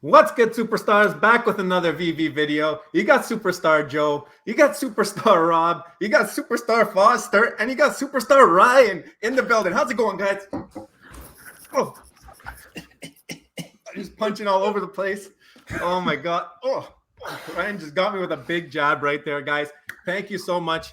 What's good, superstars? Back with another VV video. You got Superstar Joe, you got Superstar Rob, you got Superstar Foster, and you got Superstar Ryan in the building. How's it going, guys? Oh, just punching all over the place. Oh my God. Oh, Ryan just got me with a big jab right there, guys. Thank you so much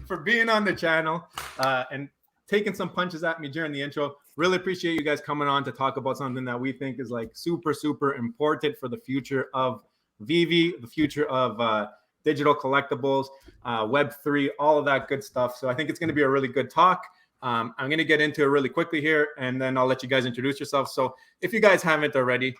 for being on the channel and taking some punches at me during the intro. Really appreciate you guys coming on to talk about something that we think is like super important for the future of Veve, the future of digital collectibles, Web3, all of that good stuff. So I think it's going to be a really good talk. I'm going to get into it really quickly here, and then I'll let you guys introduce yourselves. So if you guys haven't already,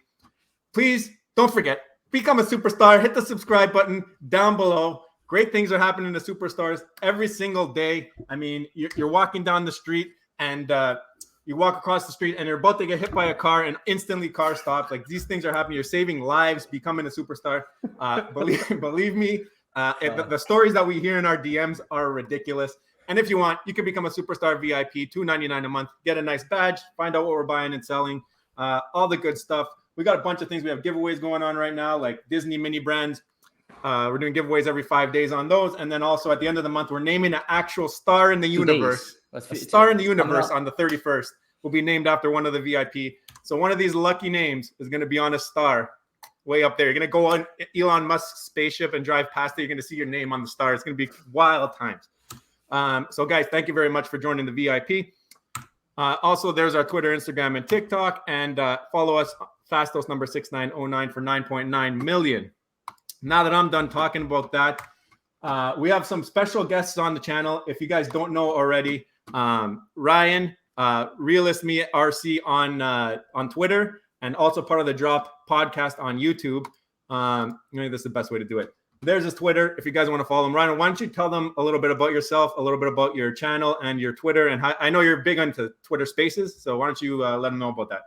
please don't forget, become a superstar. Hit the subscribe button down below. Great things are happening to superstars every single day. I mean, you're walking down the street and you walk across the street and you're about to get hit by a car and instantly car stops. Like, these things are happening. You're saving lives, becoming a superstar. Believe me, the stories that we hear in our DMs are ridiculous. And if you want, you can become a superstar VIP, $2.99 a month, get a nice badge, find out what we're buying and selling, all the good stuff. We got a bunch of things. We have giveaways going on right now, like Disney mini brands. We're doing giveaways every 5 days on those. And then also at the end of the month, we're naming an actual star in the universe. A star in the universe on the 31st will be named after one of the VIP. So one of these lucky names is going to be on a star way up there. You're going to go on Elon Musk's spaceship and drive past it. You're going to see your name on the star. It's going to be wild times. So guys, thank you very much for joining the VIP. Also, there's our Twitter, Instagram, and TikTok. And follow us, Fastos number 6909 for 9.9 million. Now that I'm done talking about that, we have some special guests on the channel. If you guys don't know already, Ryan, REALESTMeRC on Twitter, and also part of the Drop podcast on YouTube. Maybe this is the best way to do it. There's his Twitter. If you guys want to follow him, Ryan, why don't you tell them a little bit about yourself, a little bit about your channel and your Twitter, and how, I know you're big into Twitter Spaces, so why don't you let them know about that?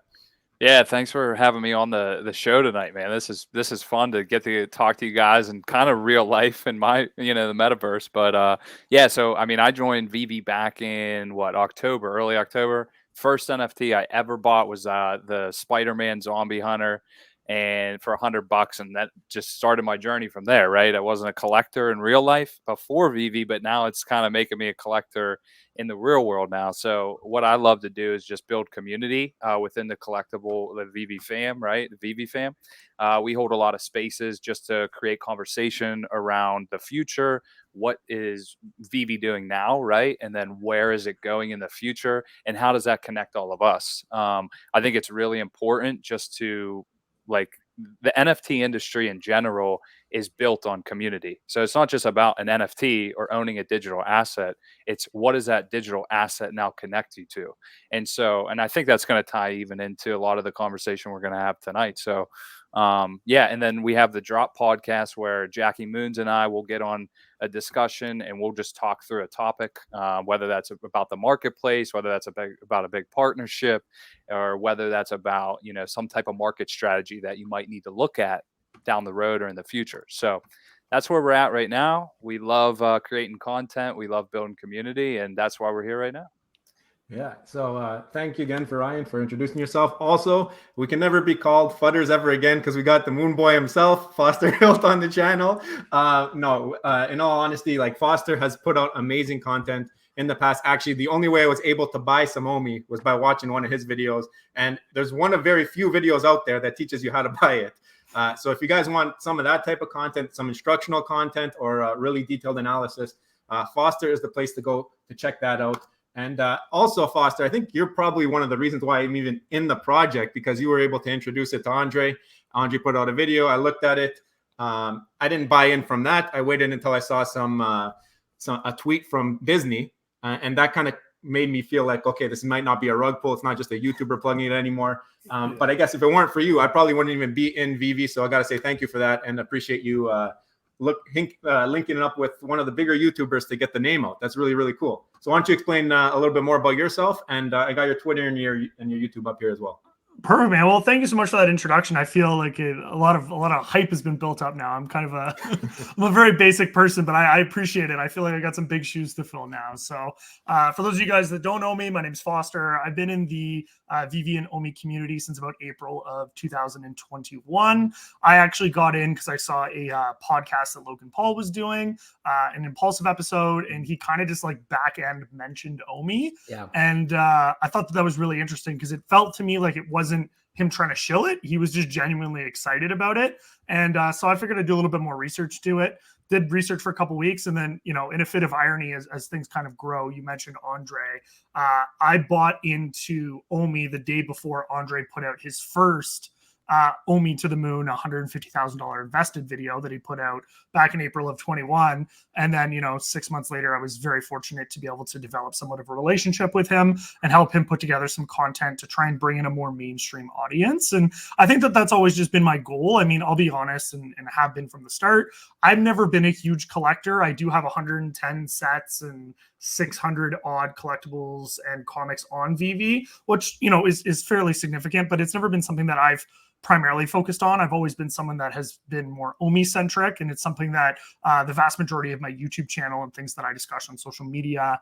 Yeah, thanks for having me on the show tonight, man. This is fun to get to talk to you guys and kind of real life in my the metaverse. But yeah, so I mean, I joined Veve back in early October. First NFT I ever bought was the Spider-Man Zombie Hunter, and for $100, and that just started my journey from there. Right, I wasn't a collector in real life before Veve, but now it's kind of making me a collector in the real world now. So what I love to do is just build community within the Veve fam, right? The Veve fam. We hold a lot of spaces just to create conversation around the future. What is Veve doing now, right? And then where is it going in the future? And how does that connect all of us? I think it's really important just to the NFT industry in general is built on community. So it's not just about an NFT or owning a digital asset. It's what does that digital asset now connect you to? And I think that's going to tie even into a lot of the conversation we're going to have tonight. So yeah, and then we have the Drop podcast where Jackie Moons and I will get on a discussion and we'll just talk through a topic, whether that's about the marketplace, whether that's about a big partnership, or whether that's about some type of market strategy that you might need to look at down the road or in the future. So that's where we're at right now. We love creating content. We love building community, and that's why we're here right now. Yeah. So thank you again for Ryan for introducing yourself. Also, we can never be called Fudders ever again because we got the Moon Boy himself, Foster HILT, on the channel. In all honesty, like, Foster has put out amazing content in the past. Actually, the only way I was able to buy some Omi was by watching one of his videos. And there's one of very few videos out there that teaches you how to buy it. So if you guys want some of that type of content, some instructional content, or really detailed analysis, Foster is the place to go to check that out. And also, Foster, I think you're probably one of the reasons why I'm even in the project, because you were able to introduce it to Andre. Andre put out a video. I looked at it. I didn't buy in from that. I waited until I saw a tweet from Disney, and that kind of made me feel like, okay, this might not be a rug pull. It's not just a YouTuber plugging it anymore. But I guess if it weren't for you, I probably wouldn't even be in Veve. So I got to say thank you for that, and appreciate you linking it up with one of the bigger YouTubers to get the name out. That's really, really cool. So why don't you explain a little bit more about yourself? And I got your Twitter and your YouTube up here as well. Perfect, man. Well, thank you so much for that introduction. I feel like a lot of hype has been built up now. I'm kind of I'm a very basic person, but I appreciate it. I feel like I got some big shoes to fill now. So, for those of you guys that don't know me, my name's Foster. I've been in the VV and Omi community since about April of 2021. I actually got in because I saw a podcast that Logan Paul was doing, an Impulsive episode, and he kind of just like back end mentioned Omi. Yeah. And I thought that was really interesting because it felt to me like it wasn't him trying to shill it. He was just genuinely excited about it. And so I figured I'd do a little bit more research to it. Did research for a couple of weeks. And then, you know, in a fit of irony, as things kind of grow, you mentioned Andre. I bought into Omi the day before Andre put out his first Omi to the Moon $150,000 invested video that he put out back in April of 21. And then, you know, 6 months later, I was very fortunate to be able to develop somewhat of a relationship with him and help him put together some content to try and bring in a more mainstream audience. And I think that that's always just been my goal. I mean, I'll be honest and have been from the start. I've never been a huge collector. I do have 110 sets and 600 odd collectibles and comics on VV, which, you know, is fairly significant, but it's never been something that I've primarily focused on. I've always been someone that has been more Omi centric, and it's something that the vast majority of my YouTube channel and things that I discuss on social media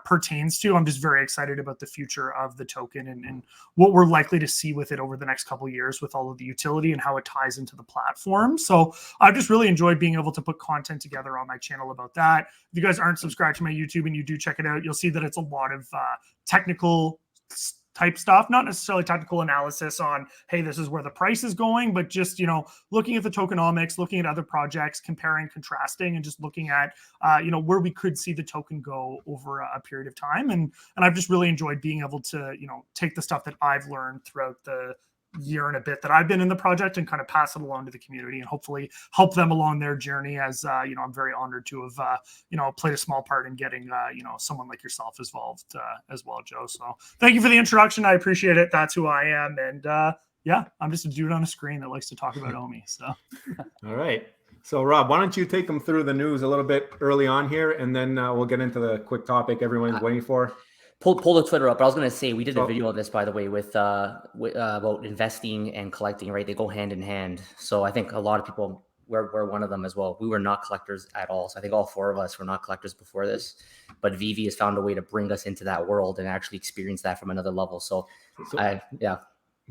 pertains to. I'm just very excited about the future of the token and what we're likely to see with it over the next couple of years with all of the utility and how it ties into the platform. So I've just really enjoyed being able to put content together on my channel about that. If you guys aren't subscribed to my YouTube and you do check it out, you'll see that it's a lot of technical type stuff, not necessarily technical analysis on, hey, this is where the price is going, but just, you know, looking at the tokenomics, looking at other projects, comparing, contrasting, and just looking at, you know, where we could see the token go over a period of time. And I've just really enjoyed being able to, you know, take the stuff that I've learned throughout the year and a bit that I've been in the project and kind of pass it along to the community and hopefully help them along their journey as, you know, I'm very honored to have, you know, played a small part in getting, you know, someone like yourself involved as well, Joe. So thank you for the introduction. I appreciate it. That's who I am. And yeah, I'm just a dude on a screen that likes to talk about Omi. So. All right. So Rob, why don't you take them through the news a little bit early on here, and then we'll get into the quick topic everyone's waiting for. Pull the Twitter up. But I was going to say, we did a video on this, by the way, with about investing and collecting, right? They go hand in hand. So I think a lot of people, we're one of them as well. We were not collectors at all. So I think all four of us were not collectors before this. But VV has found a way to bring us into that world and actually experience that from another level. So yeah.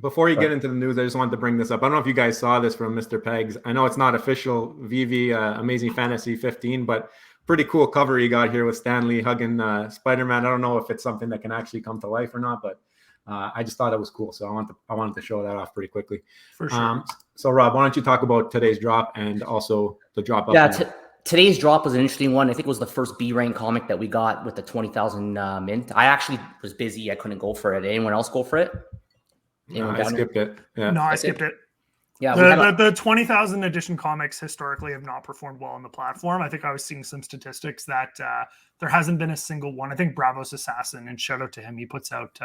Before you get into the news, I just wanted to bring this up. I don't know if you guys saw this from Mr. Pegs. I know it's not official VV Amazing Fantasy 15, but pretty cool cover you got here with Stan Lee hugging Spider-Man. I don't know if it's something that can actually come to life or not, but I just thought it was cool. So I wanted to show that off pretty quickly. For sure. So Rob, why don't you talk about today's drop and also the drop up? Yeah, today's drop was an interesting one. I think it was the first B-rank comic that we got with the 20,000 mint. I actually was busy. I couldn't go for it. Anyone else go for it? I skipped it. Yeah. No, I skipped it. Yeah, the 20,000 edition comics historically have not performed well on the platform. I think I was seeing some statistics that there hasn't been a single one. I think Bravo's Assassin, and shout out to him, he puts out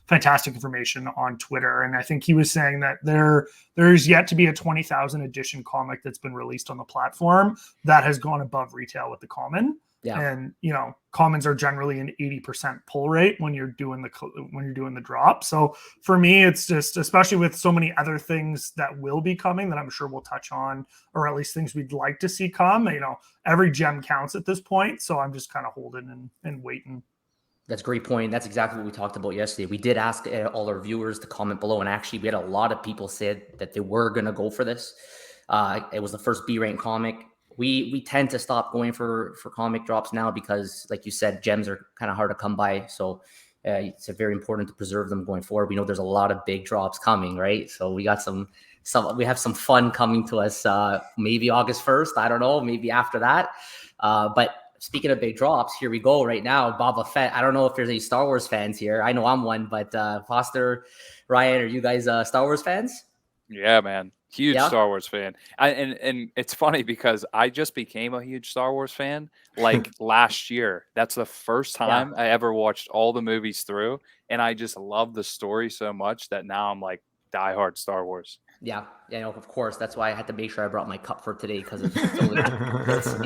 fantastic information on Twitter. And I think he was saying that there's yet to be a 20,000 edition comic that's been released on the platform that has gone above retail with the common. Yeah. And, you know, commons are generally an 80% pull rate when you're doing the drop. So for me, it's just, especially with so many other things that will be coming that I'm sure we'll touch on, or at least things we'd like to see come, you know, every gem counts at this point. So I'm just kind of holding and waiting. That's a great point. That's exactly what we talked about yesterday. We did ask all our viewers to comment below, and actually we had a lot of people said that they were going to go for this. It was the first B-rank comic. We tend to stop going for comic drops now because, like you said, gems are kind of hard to come by. So it's very important to preserve them going forward. We know there's a lot of big drops coming, right? So we got we have some fun coming to us. Maybe August 1st. I don't know. Maybe after that. But speaking of big drops, here we go right now. Boba Fett. I don't know if there's any Star Wars fans here. I know I'm one, but Foster, Ryan, are you guys Star Wars fans? Yeah, man. Huge Star Wars fan. And it's funny because I just became a huge Star Wars fan like last year. That's the first time I ever watched all the movies through. And I just love the story so much that now I'm like diehard Star Wars. Yeah, of course. That's why I had to make sure I brought my cup for today because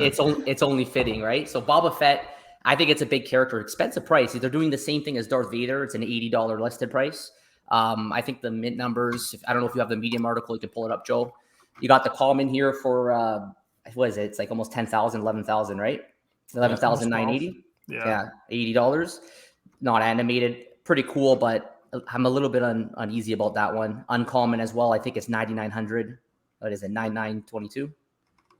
it's only fitting, right? So Boba Fett, I think it's a big character, expensive price. They're doing the same thing as Darth Vader. It's an $80 listed price. I think the mint numbers, I don't know if you have the Medium article, you can pull it up, Joe. You got the common here for, what is it? It's like almost 10,000, 11,000, right? 11,980. Yeah. $80. Not animated. Pretty cool, but I'm a little bit uneasy about that one. Uncommon as well. I think it's 9,900. What is it? 9,922.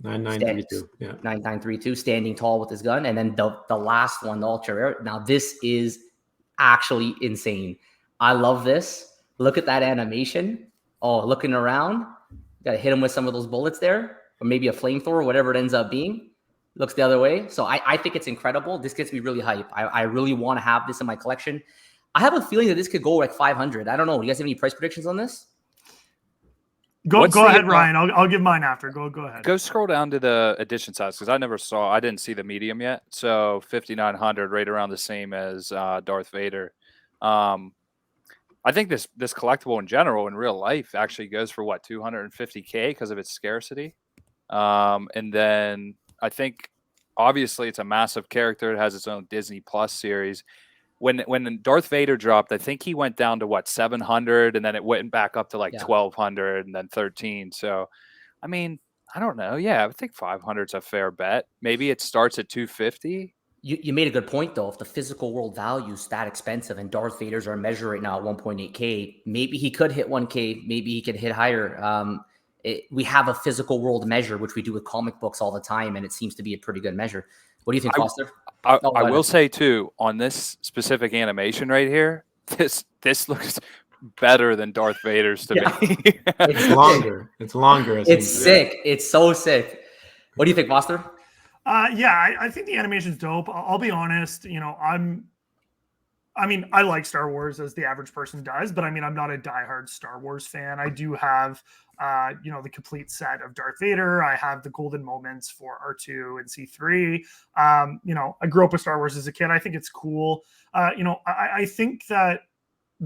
9932. Yeah. 9,932. Standing tall with his gun. And then the last one, the ultra rare. Now, this is actually insane. I love this. Look at that animation. Oh, looking around. Got to hit him with some of those bullets there, or maybe a flamethrower, whatever it ends up being. Looks the other way. So I think it's incredible. This gets me really hype. I really want to have this in my collection. I have a feeling that this could go like 500. I don't know. Do you guys have any price predictions on this? Go ahead, Ryan. I'll give mine after. Go ahead. Go scroll down to the edition size because I didn't see the medium yet. So 5,900, right around the same as Darth Vader. I think this collectible in general in real life actually goes for what, 250K because of its scarcity. And then I think obviously it's a massive character. It has its own Disney Plus series. When Darth Vader dropped, I think he went down to what, 700, and then it went back up to like 1,200 and then 13. So, I mean, I don't know. Yeah, I think 500 is a fair bet. Maybe it starts at 250. You made a good point, though. If the physical world value is that expensive and Darth Vader's are measured right now at 1.8K, maybe he could hit 1K. Maybe he could hit higher. We have a physical world measure, which we do with comic books all the time, and it seems to be a pretty good measure. What do you think, Foster? I will say, too, on this specific animation right here, this looks better than Darth Vader's to me. It's longer. It's longer. It's sick. It's so sick. What do you think, Foster? I think the animation's dope. I'll be honest. I like Star Wars as the average person does, but I'm not a diehard Star Wars fan. I do have, the complete set of Darth Vader. I have the golden moments for R2 and C3. I grew up with Star Wars as a kid. I think it's cool. I think that,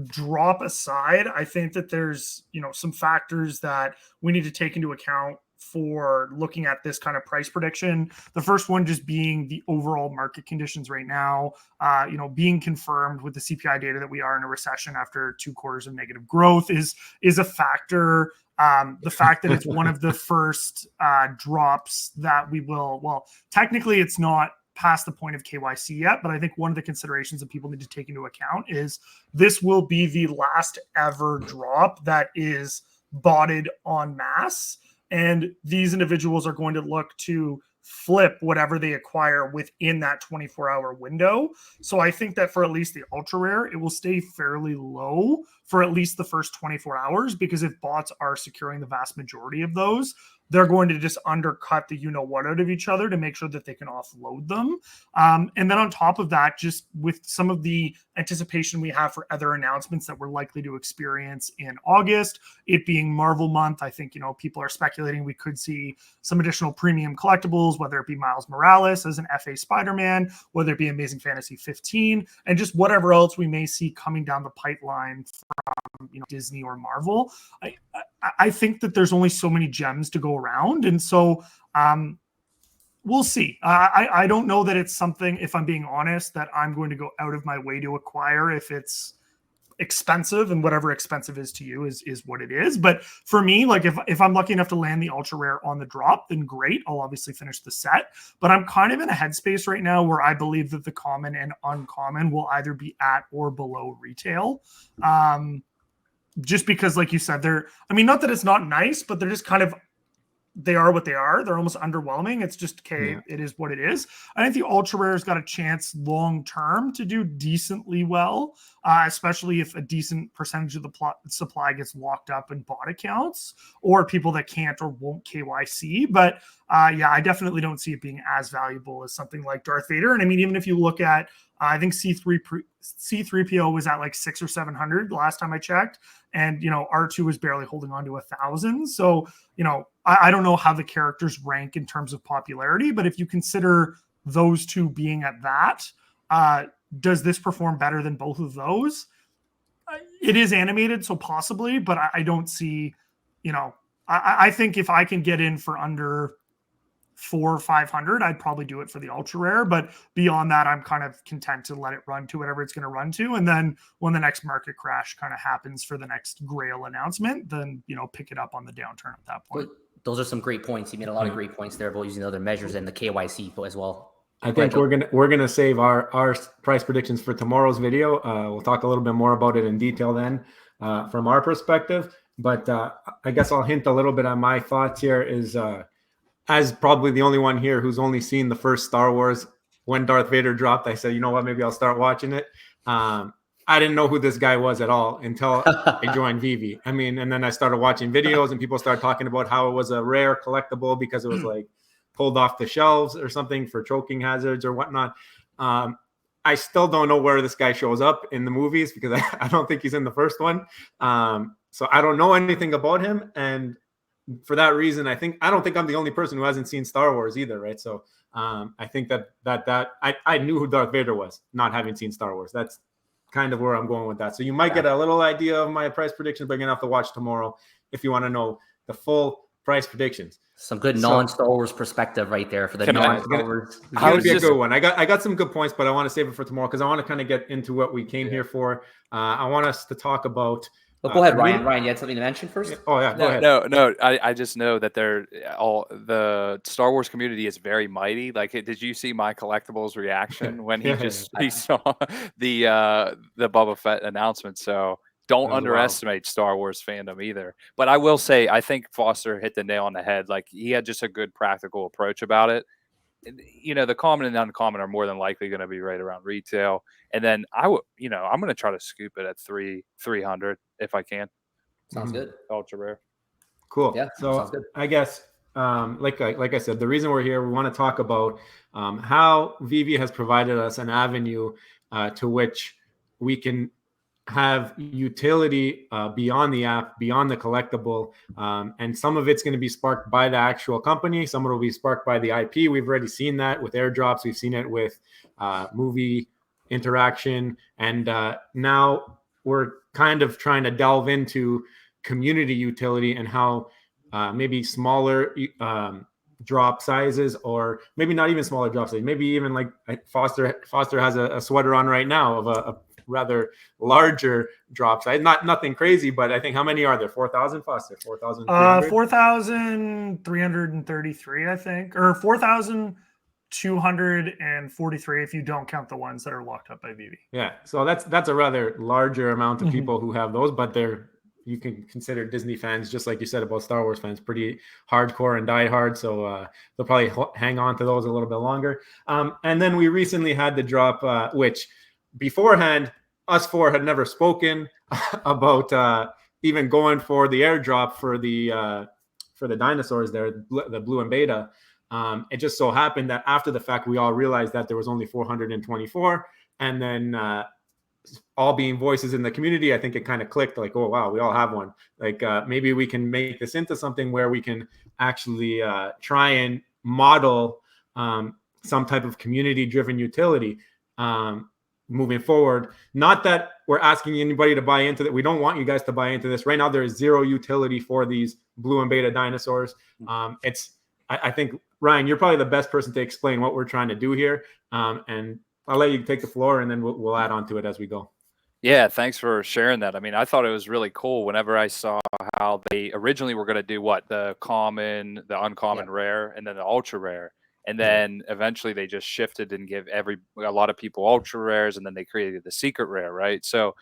drop aside, I think that there's, some factors that we need to take into account for looking at this kind of price prediction. The first one just being the overall market conditions right now, being confirmed with the CPI data that we are in a recession after 2 quarters of negative growth is a factor. The fact that it's one of the first drops that we will, well, technically it's not past the point of KYC yet, but I think one of the considerations that people need to take into account is this will be the last ever drop that is botted en masse. And these individuals are going to look to flip whatever they acquire within that 24-hour window. So I think that for at least the ultra rare, it will stay fairly low for at least the first 24 hours, because if bots are securing the vast majority of those, they're going to just undercut the you-know-what out of each other to make sure that they can offload them. And then on top of that, just with some of the anticipation we have for other announcements that we're likely to experience in August, it being Marvel month, I think, people are speculating we could see some additional premium collectibles, whether it be Miles Morales as an FA Spider-Man, whether it be Amazing Fantasy 15, and just whatever else we may see coming down the pipeline from Disney or Marvel. I think that there's only so many gems to go around. And so we'll see. I don't know that it's something, if I'm being honest, that I'm going to go out of my way to acquire if it's expensive, and whatever expensive is to you is what it is. But for me, like if I'm lucky enough to land the ultra rare on the drop, then great. I'll obviously finish the set. But I'm kind of in a headspace right now where I believe that the common and uncommon will either be at or below retail. Just because, like you said, not that it's not nice, but they're just kind of, they are what they are. They're almost underwhelming. It's just, okay, It is what it is. I think the ultra rare's got a chance long-term to do decently well, especially if a decent percentage of the supply gets locked up in bot accounts or people that can't or won't KYC. But I definitely don't see it being as valuable as something like Darth Vader. And even if you look at, I think C3PO was at like 600 or 700 the last time I checked. And, R2 was barely holding on to 1,000. So, I don't know how the characters rank in terms of popularity, but if you consider those two being at that, does this perform better than both of those? It is animated, so possibly, but I don't see, I think if I can get in for under 400 or 500, I'd probably do it for the ultra rare. But beyond that, I'm kind of content to let it run to whatever it's going to run to. And then when the next market crash kind of happens for the next Grail announcement, then, pick it up on the downturn at that point. But those are some great points. You made a lot of great points there about using other measures and the KYC as well. I think we're gonna save our price predictions for tomorrow's video. We'll talk a little bit more about it in detail then from our perspective. But I guess I'll hint a little bit on my thoughts here. Is as probably the only one here who's only seen the first Star Wars when Darth Vader dropped, I said, you know what, maybe I'll start watching it. I didn't know who this guy was at all until I joined Veve. I mean, and then I started watching videos and people started talking about how it was a rare collectible because it was like pulled off the shelves or something for choking hazards or whatnot. I still don't know where this guy shows up in the movies because I don't think he's in the first one. So I don't know anything about him. And for that reason, I don't think I'm the only person who hasn't seen Star Wars either, right? So I think that I knew who Darth Vader was, not having seen Star Wars. That's kind of where I'm going with that. So you might get a little idea of my price predictions, but you're gonna have to watch tomorrow if you want to know the full price predictions. Some good non-Star Wars perspective right there for the non-Star Wars. It's gonna be a good one. I got some good points, but I want to save it for tomorrow because I want to kind of get into what we came here for. I want us to talk about. Well, go ahead, Ryan. Ryan, you had something to mention first? Oh yeah, go ahead. No. I just know that the Star Wars community is very mighty. Like, did you see my collectibles reaction when he saw the Boba Fett announcement? So don't underestimate Star Wars fandom either. But I will say, I think Foster hit the nail on the head. Like, he had just a good practical approach about it. The common and uncommon are more than likely going to be right around retail. And then I'm going to try to scoop it at 300 if I can. Sounds good. Ultra rare. Cool. Yeah. So sounds good. I guess, like I said, the reason we're here, we want to talk about how Veve has provided us an avenue to which we can have utility beyond the app, beyond the collectible. And some of it's going to be sparked by the actual company. Some of it will be sparked by the IP. We've already seen that with airdrops. We've seen it with movie interaction. And now we're kind of trying to delve into community utility and how maybe smaller drop sizes, or maybe not even smaller drop sizes, maybe even like Foster has a sweater on right now of a rather larger drop size. Nothing crazy, but I think how many are there? 4,000, Foster? 4,000? 4,333, I think, or 4,243 if you don't count the ones that are locked up by Veve. Yeah, so that's a rather larger amount of people who have those, but you can consider Disney fans, just like you said about Star Wars fans, pretty hardcore and diehard. So they'll probably hang on to those a little bit longer. And then we recently had the drop, which beforehand, us four had never spoken about even going for the airdrop for the dinosaurs there, the blue and beta. It just so happened that after the fact, we all realized that there was only 424, and then all being voices in the community, I think it kind of clicked like, oh, wow, we all have one. Like maybe we can make this into something where we can actually try and model some type of community-driven utility moving forward. Not that we're asking anybody to buy into that. We don't want you guys to buy into this. Right now, there is zero utility for these blue and beta dinosaurs. I think, Ryan, you're probably the best person to explain what we're trying to do here. And I'll let you take the floor, and then we'll add on to it as we go. Yeah, thanks for sharing that. I mean, I thought it was really cool whenever I saw how they originally were going to do the common, the uncommon rare, and then the ultra rare. And then eventually they just shifted and give a lot of people ultra rares, and then they created the secret rare, right? So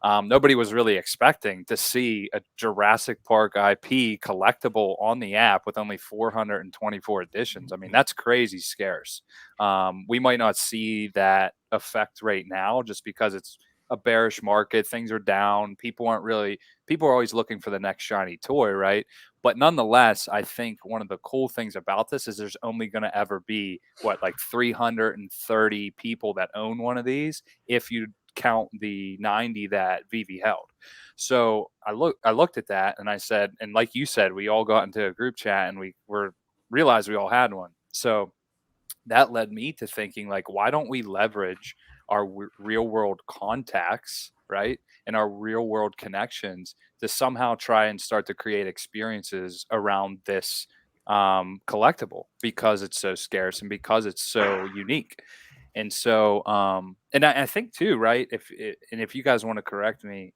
nobody was really expecting to see a Jurassic Park IP collectible on the app with only 424 editions. I mean, that's crazy scarce. We might not see that effect right now just because it's a bearish market. Things are down. People are always looking for the next shiny toy, right? But nonetheless, I think one of the cool things about this is there's only going to ever be 330 people that own one of these if you count the 90 that Veve held. So I looked at that and I said, and like you said, we all got into a group chat and we realized we all had one. So that led me to thinking, like, why don't we leverage our real world contacts, right, and our real world connections to somehow try and start to create experiences around this collectible because it's so scarce and because it's so unique. And so, and I think too, right? If you guys want to correct me,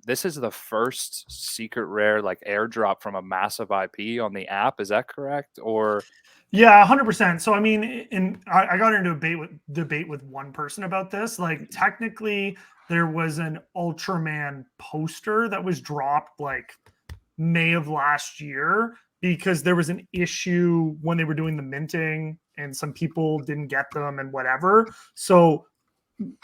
this is the first secret rare like airdrop from a massive IP on the app. Is that correct? Or Yeah, 100%. So I mean, I got into a debate with one person about this. Like, technically, there was an Ultraman poster that was dropped like May of last year because there was an issue when they were doing the minting and some people didn't get them and whatever. So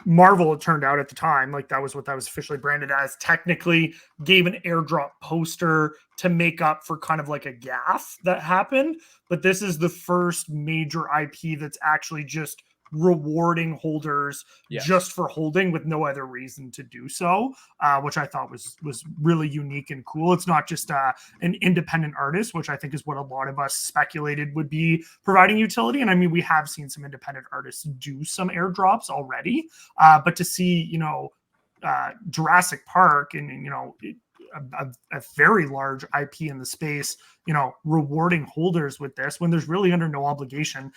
Marvel, it turned out at the time, like that was what that was officially branded as, technically gave an airdrop poster to make up for kind of like a gaffe that happened. But this is the first major IP that's actually just rewarding holders just for holding with no other reason to do so, which I thought was really unique and cool. It's not just an independent artist, which I think is what a lot of us speculated would be providing utility. And I mean, we have seen some independent artists do some airdrops already, but to see, Jurassic Park and, a very large IP in the space, rewarding holders with this when there's really under no obligation.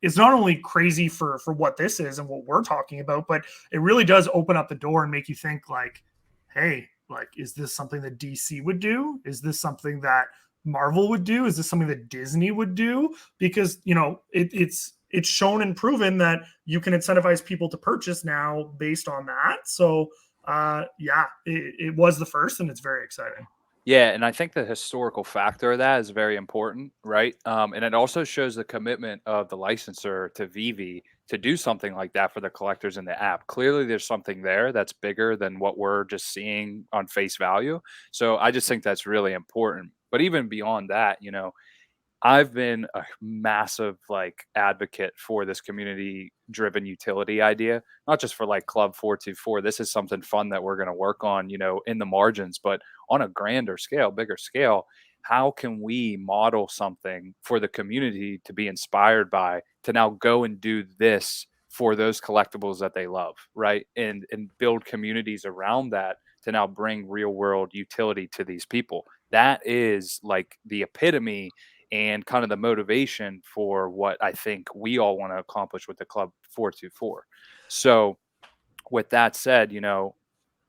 It's not only crazy for what this is and what we're talking about, but it really does open up the door and make you think like, hey, like, is this something that DC would do? Is this something that Marvel would do? Is this something that Disney would do? Because, it's shown and proven that you can incentivize people to purchase now based on that. So it was the first, and it's very exciting. yeah, and I think the historical factor of that is very important, right? And it also shows the commitment of the licensor to Veve to do something like that for the collectors in the app. Clearly, there's something there that's bigger than what we're just seeing on face value. So I just think that's really important. But even beyond that, I've been a massive like advocate for this community driven utility idea, not just for like Club 424. This is something fun that we're going to work on, in the margins, but on a grander scale, bigger scale. How can we model something for the community to be inspired by to now go and do this for those collectibles that they love, right? And build communities around that to now bring real world utility to these people. That is like the epitome and kind of the motivation for what I think we all want to accomplish with the Club 424. So, with that said,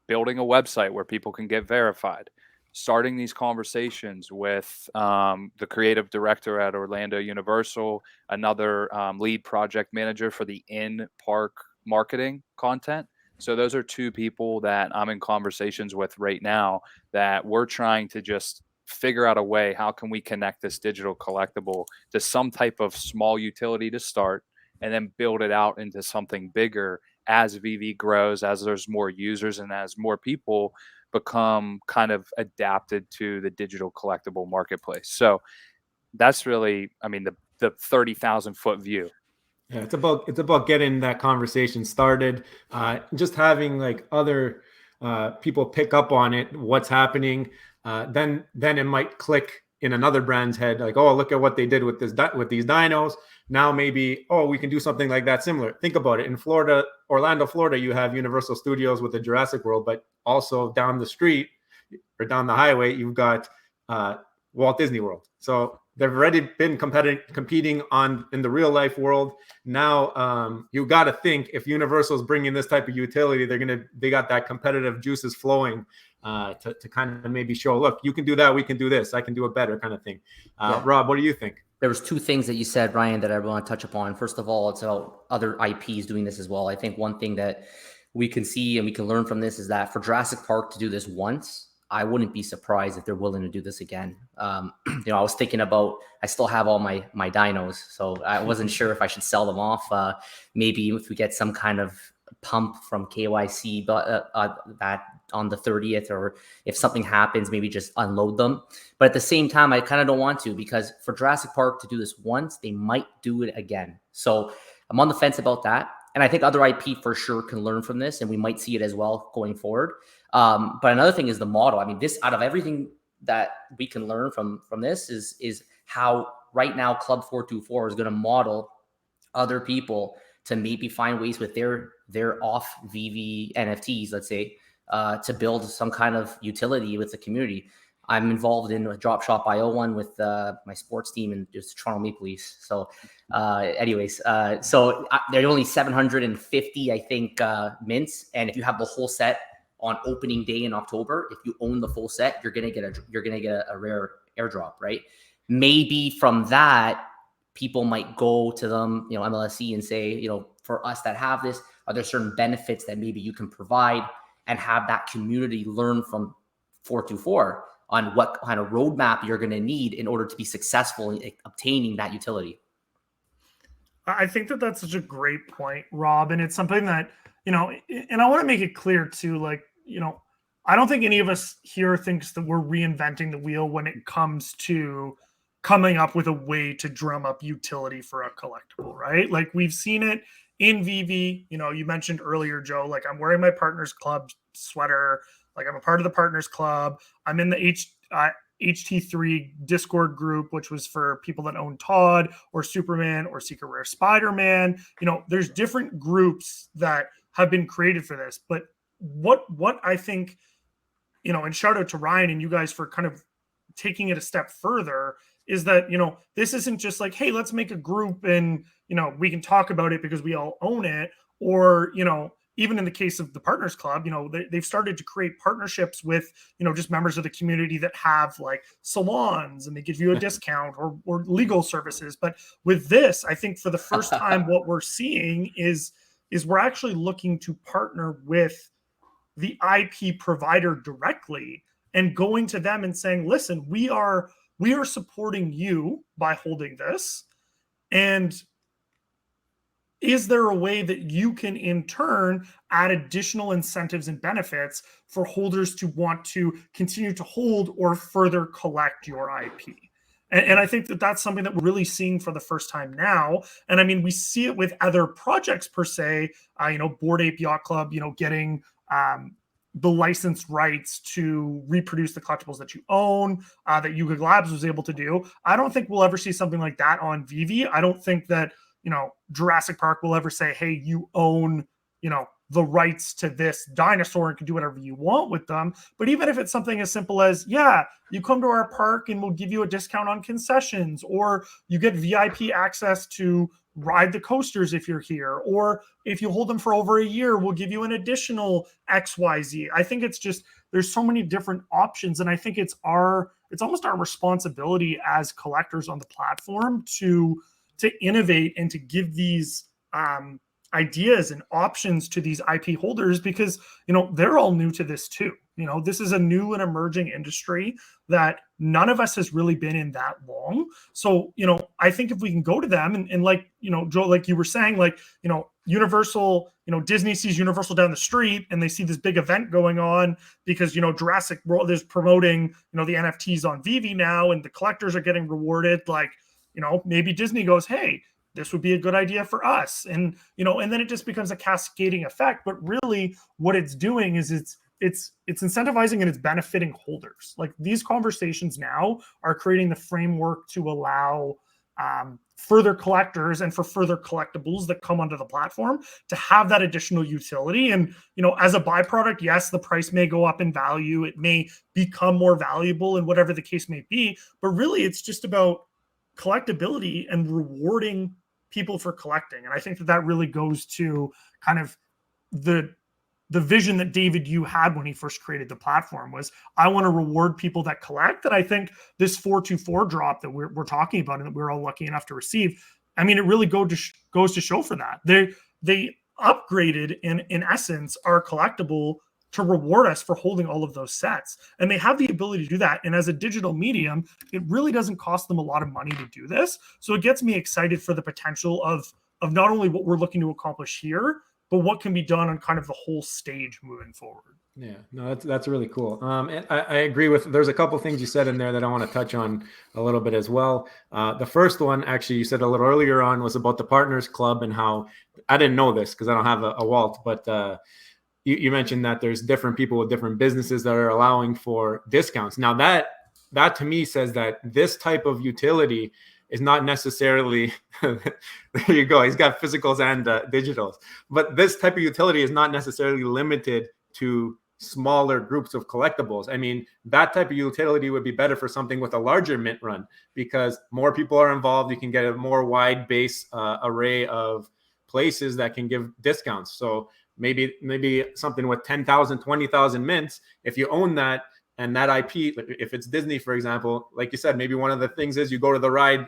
building a website where people can get verified, starting these conversations with the creative director at Orlando Universal, another lead project manager for the in-park marketing content. So those are two people that I'm in conversations with right now that we're trying to just figure out a way, how can we connect this digital collectible to some type of small utility to start and then build it out into something bigger as Veve grows, as there's more users and as more people become kind of adapted to the digital collectible marketplace. So that's really, I mean, the 30,000 foot view. Yeah, it's about getting that conversation started, just having like other people pick up on it, what's happening. Then it might click in another brand's head, like, oh, look at what they did with these dinos. Now maybe, oh, we can do something like that similar. Think about it. In Florida, Orlando, Florida, you have Universal Studios with the Jurassic World, but also down the street or down the highway, you've got Walt Disney World. So they've already been competing in the real life world. Now you got to think, if Universal's bringing this type of utility, they got that competitive juices flowing to kind of maybe show, look, you can do that, we can do this, I can do it better, kind of thing. Rob, what do you think? There was two things that you said, Ryan, that I want to touch upon. First of all, it's about other IPs doing this as well. I think one thing that we can see and we can learn from this is that for Jurassic Park to do this once, I wouldn't be surprised if they're willing to do this again. I was thinking about, I still have all my dinos, so I wasn't sure if I should sell them off. Maybe if we get some kind of pump from KYC that on the 30th, or if something happens, maybe just unload them. But at the same time, I kind of don't want to, because for Jurassic Park to do this once, they might do it again. So I'm on the fence about that. And I think other IP for sure can learn from this, and we might see it as well going forward. But another thing is the model. I mean, this, out of everything that we can learn from this, is how right now Club 424 is going to model other people to maybe find ways with their off Veve NFTs, let's say, to build some kind of utility with the community. I'm involved in a Drop Shop IO one with my sports team and just Toronto Maple Leafs. So there's only 750, I think, mints. And if you have the whole set on opening day in October, if you own the full set, you're gonna get a rare airdrop, right? Maybe from that, people might go to them, MLSE, and say, for us that have this, are there certain benefits that maybe you can provide, and have that community learn from 424 on what kind of roadmap you're going to need in order to be successful in obtaining that utility. I think that that's such a great point, Rob. And it's something that, and I want to make it clear too, I don't think any of us here thinks that we're reinventing the wheel when it comes to coming up with a way to drum up utility for a collectible, right? Like, we've seen it in Veve. You mentioned earlier, Joe, like, I'm wearing my Partners Club sweater. Like, I'm a part of the Partners Club. I'm in the HT3 Discord group, which was for people that own Todd or Superman or Secret Rare Spider-Man. There's different groups that have been created for this. But what I think, and shout out to Ryan and you guys for kind of taking it a step further, is that, this isn't just like, hey, let's make a group and, we can talk about it because we all own it. Or, even in the case of the Partners Club, they've started to create partnerships with, just members of the community that have like salons, and they give you a discount or legal services. But with this, I think for the first time, what we're seeing is we're actually looking to partner with the IP provider directly and going to them and saying, listen, we are supporting you by holding this. And is there a way that you can in turn add additional incentives and benefits for holders to want to continue to hold or further collect your IP? And I think that that's something that we're really seeing for the first time now. And I mean, we see it with other projects per se, Bored Ape Yacht Club, getting the licensed rights to reproduce the collectibles that you own, that Yuga Labs was able to do. I don't think we'll ever see something like that on Veve. I don't think that, Jurassic Park will ever say, hey, you own, the rights to this dinosaur and can do whatever you want with them. But even if it's something as simple as, yeah, you come to our park and we'll give you a discount on concessions, or you get VIP access to ride the coasters if you're here, or if you hold them for over a year, we'll give you an additional XYZ. I think it's just, there's so many different options. And I think it's almost our responsibility as collectors on the platform to innovate and to give these ideas and options to these IP holders, because, they're all new to this too. This is a new and emerging industry that none of us has really been in that long. So, I think if we can go to them and like, Joe, like you were saying, like, Universal, Disney sees Universal down the street and they see this big event going on because, Jurassic World is promoting, the NFTs on Veve now, and the collectors are getting rewarded. Like, maybe Disney goes, hey, this would be a good idea for us. And, and then it just becomes a cascading effect. But really what it's doing is it's incentivizing and it's benefiting holders. Like, these conversations now are creating the framework to allow further collectors and for further collectibles that come onto the platform to have that additional utility. And, as a byproduct, yes, the price may go up in value. It may become more valuable and whatever the case may be. But really, it's just about collectability and rewarding people for collecting. And I think that really goes to kind of the vision that David, you had when he first created the platform, was, I want to reward people that collect. And I think this 424 drop that we're talking about and that we're all lucky enough to receive, I mean, it really goes to show for that. They upgraded in essence our collectible to reward us for holding all of those sets. And they have the ability to do that. And as a digital medium, it really doesn't cost them a lot of money to do this. So it gets me excited for the potential of not only what we're looking to accomplish here, but what can be done on kind of the whole stage moving forward. Yeah, no, that's really cool. And I agree with, there's a couple things you said in there that I want to touch on a little bit as well. The first one, actually, you said a little earlier on, was about the Partners Club and how, I didn't know this because I don't have a Walt, but you mentioned that there's different people with different businesses that are allowing for discounts. Now that to me says that this type of utility is not necessarily, there you go, he's got physicals and digitals, but this type of utility is not necessarily limited to smaller groups of collectibles. I mean, that type of utility would be better for something with a larger mint run, because more people are involved. You can get a more wide base array of places that can give discounts. So maybe something with 10,000, 20,000 mints, if you own that, and that IP, if it's Disney, for example, like you said, maybe one of the things is you go to the ride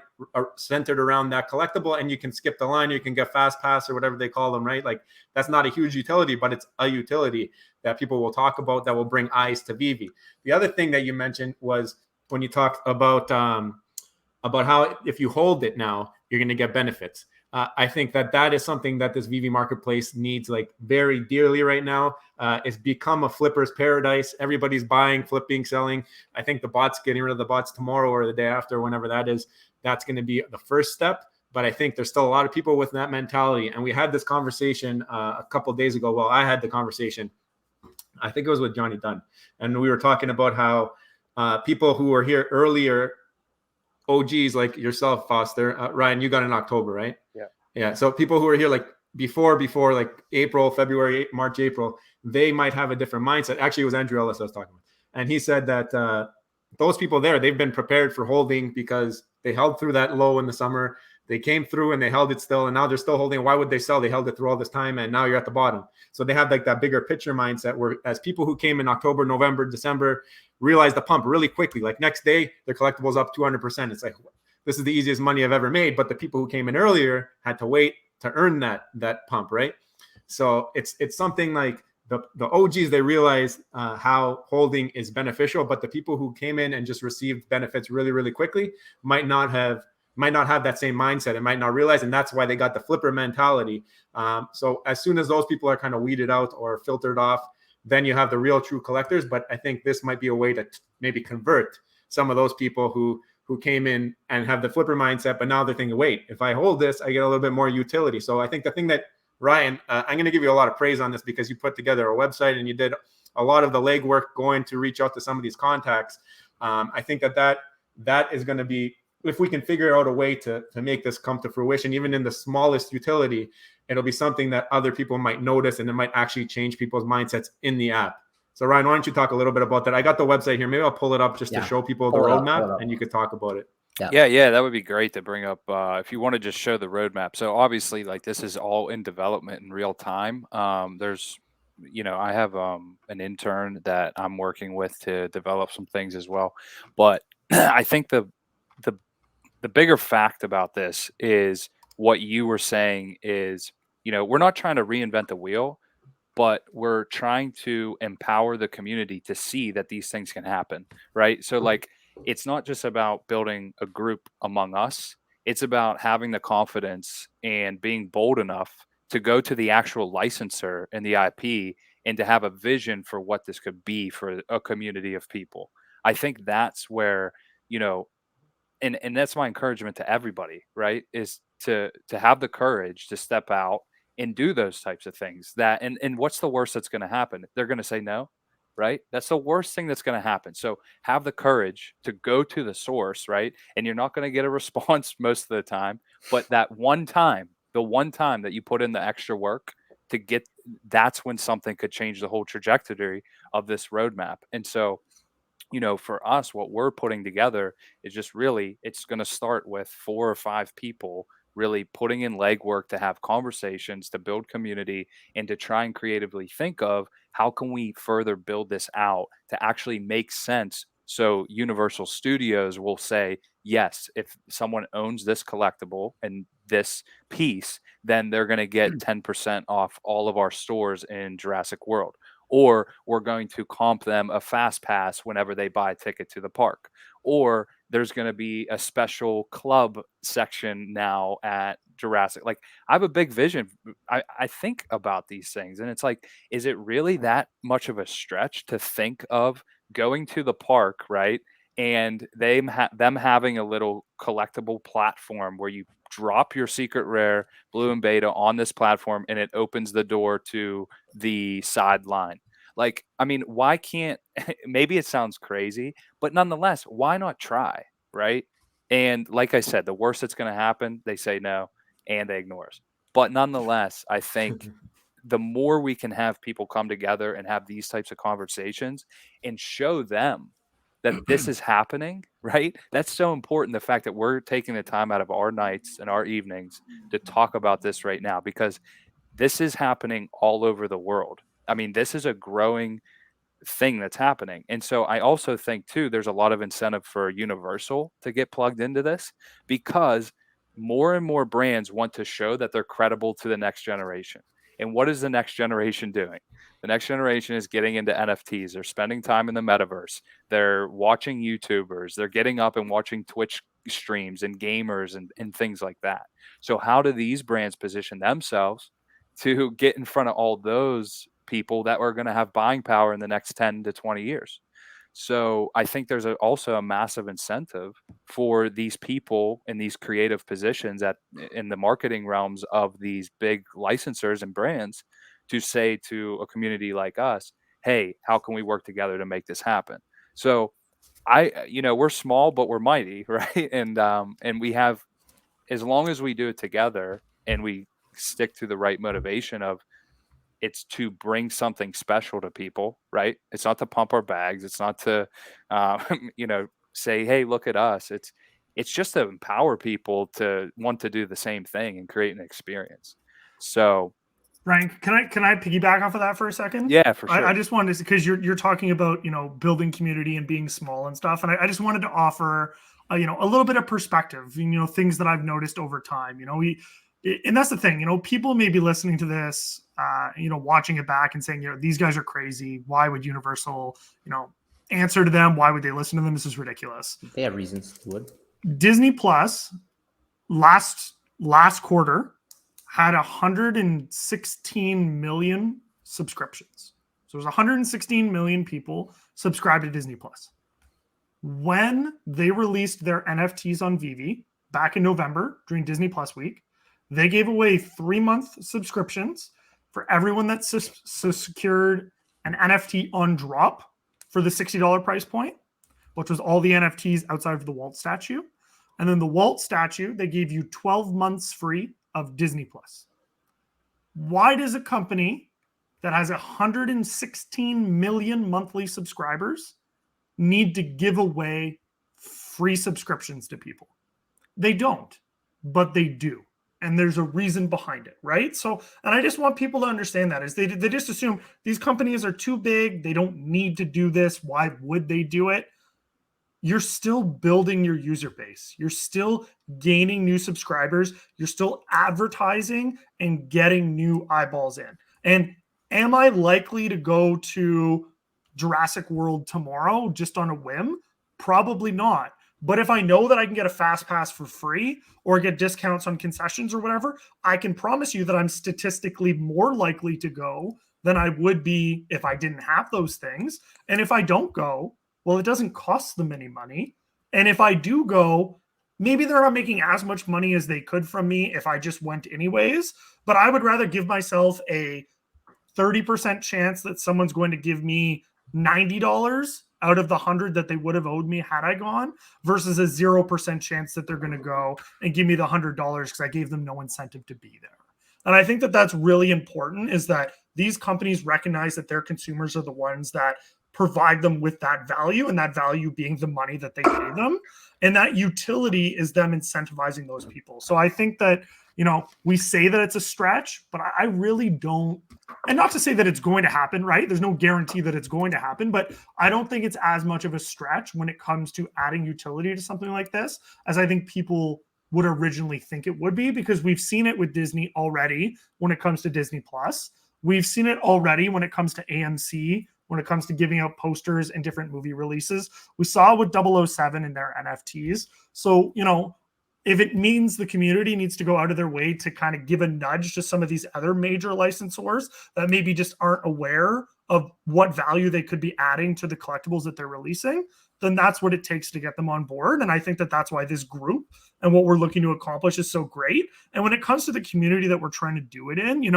centered around that collectible, and you can skip the line, or you can get fast pass or whatever they call them, right? Like, that's not a huge utility, but it's a utility that people will talk about that will bring eyes to Veve. The other thing that you mentioned was when you talked about how if you hold it now, you're going to get benefits. I think that is something that this Veve marketplace needs, like, very dearly right now. It's become a flipper's paradise. Everybody's buying, flipping, selling. I think the bots, getting rid of the bots tomorrow or the day after, whenever that is, that's going to be the first step. But I think there's still a lot of people with that mentality. And we had this conversation a couple of days ago. Well, I had the conversation. I think it was with Johnny Dunn. And we were talking about how people who were here earlier, OGs like yourself, Foster, Ryan, you got in October, right? Yeah. So people who are here like before like April, February, March, April, they might have a different mindset. Actually, it was Andrew Ellis I was talking with. And he said that those people there, they've been prepared for holding because they held through that low in the summer. They came through and they held it still, and now they're still holding. Why would they sell? They held it through all this time, and now you're at the bottom. So they have like that bigger picture mindset, where as people who came in October, November, December realized the pump really quickly. Like, next day, their collectibles up 200%. It's like, this is the easiest money I've ever made. But the people who came in earlier had to wait to earn that pump, right? So it's something like the OGs, they realize how holding is beneficial, but the people who came in and just received benefits really, really quickly might not have that same mindset and might not realize, and that's why they got the flipper mentality. So as soon as those people are kind of weeded out or filtered off, then you have the real true collectors. But I think this might be a way to maybe convert some of those people who came in and have the flipper mindset, but now they're thinking, wait, if I hold this, I get a little bit more utility. So I think the thing that, Ryan, I'm going to give you a lot of praise on this, because you put together a website and you did a lot of the legwork going to reach out to some of these contacts. I think that is going to be, if we can figure out a way to make this come to fruition, even in the smallest utility, it'll be something that other people might notice, and it might actually change people's mindsets in the app. So Ryan, why don't you talk a little bit about that? I got the website here. Maybe I'll pull it up just to show people the roadmap, and you could talk about it. Yeah, that would be great to bring up if you want to just show the roadmap. So obviously, like, this is all in development in real time. There's, I have an intern that I'm working with to develop some things as well. But I think the bigger fact about this is what you were saying is, we're not trying to reinvent the wheel, but we're trying to empower the community to see that these things can happen, right? So, like, it's not just about building a group among us. It's about having the confidence and being bold enough to go to the actual licensor and the IP and to have a vision for what this could be for a community of people. I think that's where, and that's my encouragement to everybody, right? Is to have the courage to step out and do those types of things. And what's the worst that's going to happen? They're going to say no, right? That's the worst thing that's going to happen. So have the courage to go to the source, right? And you're not going to get a response most of the time, but the one time that you put in the extra work to get, that's when something could change the whole trajectory of this roadmap. And so, for us, what we're putting together is just really, it's going to start with 4 or 5 people really putting in legwork to have conversations, to build community, and to try and creatively think of how can we further build this out to actually make sense. So Universal Studios will say, yes, if someone owns this collectible and this piece, then they're going to get 10% off all of our stores in Jurassic World. Or we're going to comp them a fast pass whenever they buy a ticket to the park. Or there's going to be a special club section now at Jurassic. Like, I have a big vision. I think about these things, and it's like, is it really that much of a stretch to think of going to the park, right? And them having a little collectible platform where you drop your secret rare blue and beta on this platform, and it opens the door to the sideline. Like, I mean, why can't, maybe it sounds crazy, but nonetheless, why not try, right? And like I said, the worst that's going to happen, they say no and they ignore us. But nonetheless, I think the more we can have people come together and have these types of conversations and show them that this is happening, right? That's so important. The fact that we're taking the time out of our nights and our evenings to talk about this right now, because this is happening all over the world. I mean, this is a growing thing that's happening. And so I also think too, there's a lot of incentive for Universal to get plugged into this, because more and more brands want to show that they're credible to the next generation. And what is the next generation doing? The next generation is getting into NFTs. They're spending time in the metaverse. They're watching YouTubers. They're getting up and watching Twitch streams and gamers and things like that. So how do these brands position themselves to get in front of all those people that are going to have buying power in the next 10 to 20 years? So I think there's also a massive incentive for these people in these creative positions in the marketing realms of these big licensors and brands to say to a community like us, hey, how can we work together to make this happen? So we're small, but we're mighty, right? And we have, as long as we do it together and we stick to the right motivation of, it's to bring something special to people, right? It's not to pump our bags. It's not to, say, hey, look at us. It's just to empower people to want to do the same thing and create an experience. So, Ryan, can I piggyback off of that for a second? yeah, for sure. I just wanted to, because you're talking about, building community and being small and stuff. And I just wanted to offer, a little bit of perspective, things that I've noticed over time. And that's the thing, people may be listening to this, watching it back and saying, these guys are crazy. Why would Universal, answer to them? Why would they listen to them? This is ridiculous. They have reasons to would. Disney Plus last quarter had 116 million subscriptions. So there's 116 million people subscribed to Disney Plus. When they released their NFTs on Veve back in November during Disney Plus week, they gave away 3-month subscriptions for everyone that secured an NFT on drop for the $60 price point, which was all the NFTs outside of the Walt statue. And then the Walt statue, they gave you 12 months free of Disney Plus. Why does a company that has 116 million monthly subscribers need to give away free subscriptions to people? They don't, but they do. And there's a reason behind it, right? So, and I just want people to understand that is they just assume these companies are too big. They don't need to do this. Why would they do it? You're still building your user base. You're still gaining new subscribers. You're still advertising and getting new eyeballs in. And am I likely to go to Jurassic World tomorrow just on a whim? Probably not. But if I know that I can get a fast pass for free or get discounts on concessions or whatever, I can promise you that I'm statistically more likely to go than I would be if I didn't have those things. And if I don't go, well, it doesn't cost them any money. And if I do go, maybe they're not making as much money as they could from me if I just went anyways. But I would rather give myself a 30% chance that someone's going to give me $90 out of the 100 that they would have owed me had I gone, versus a 0% chance that they're going to go and give me the $100 because I gave them no incentive to be there. And I think that that's really important, is that these companies recognize that their consumers are the ones that provide them with that value, and that value being the money that they pay them. And that utility is them incentivizing those people. So I think that, we say that it's a stretch, but I really don't. And not to say that it's going to happen, right? There's no guarantee that it's going to happen, but I don't think it's as much of a stretch when it comes to adding utility to something like this as I think people would originally think it would be, because we've seen it with Disney already when it comes to Disney Plus. We've seen it already when it comes to AMC, when it comes to giving out posters and different movie releases. We saw it with 007 and their NFTs. So, if it means the community needs to go out of their way to kind of give a nudge to some of these other major licensors that maybe just aren't aware of what value they could be adding to the collectibles that they're releasing, then that's what it takes to get them on board. And I think that that's why this group and what we're looking to accomplish is so great. And when it comes to the community that we're trying to do it in,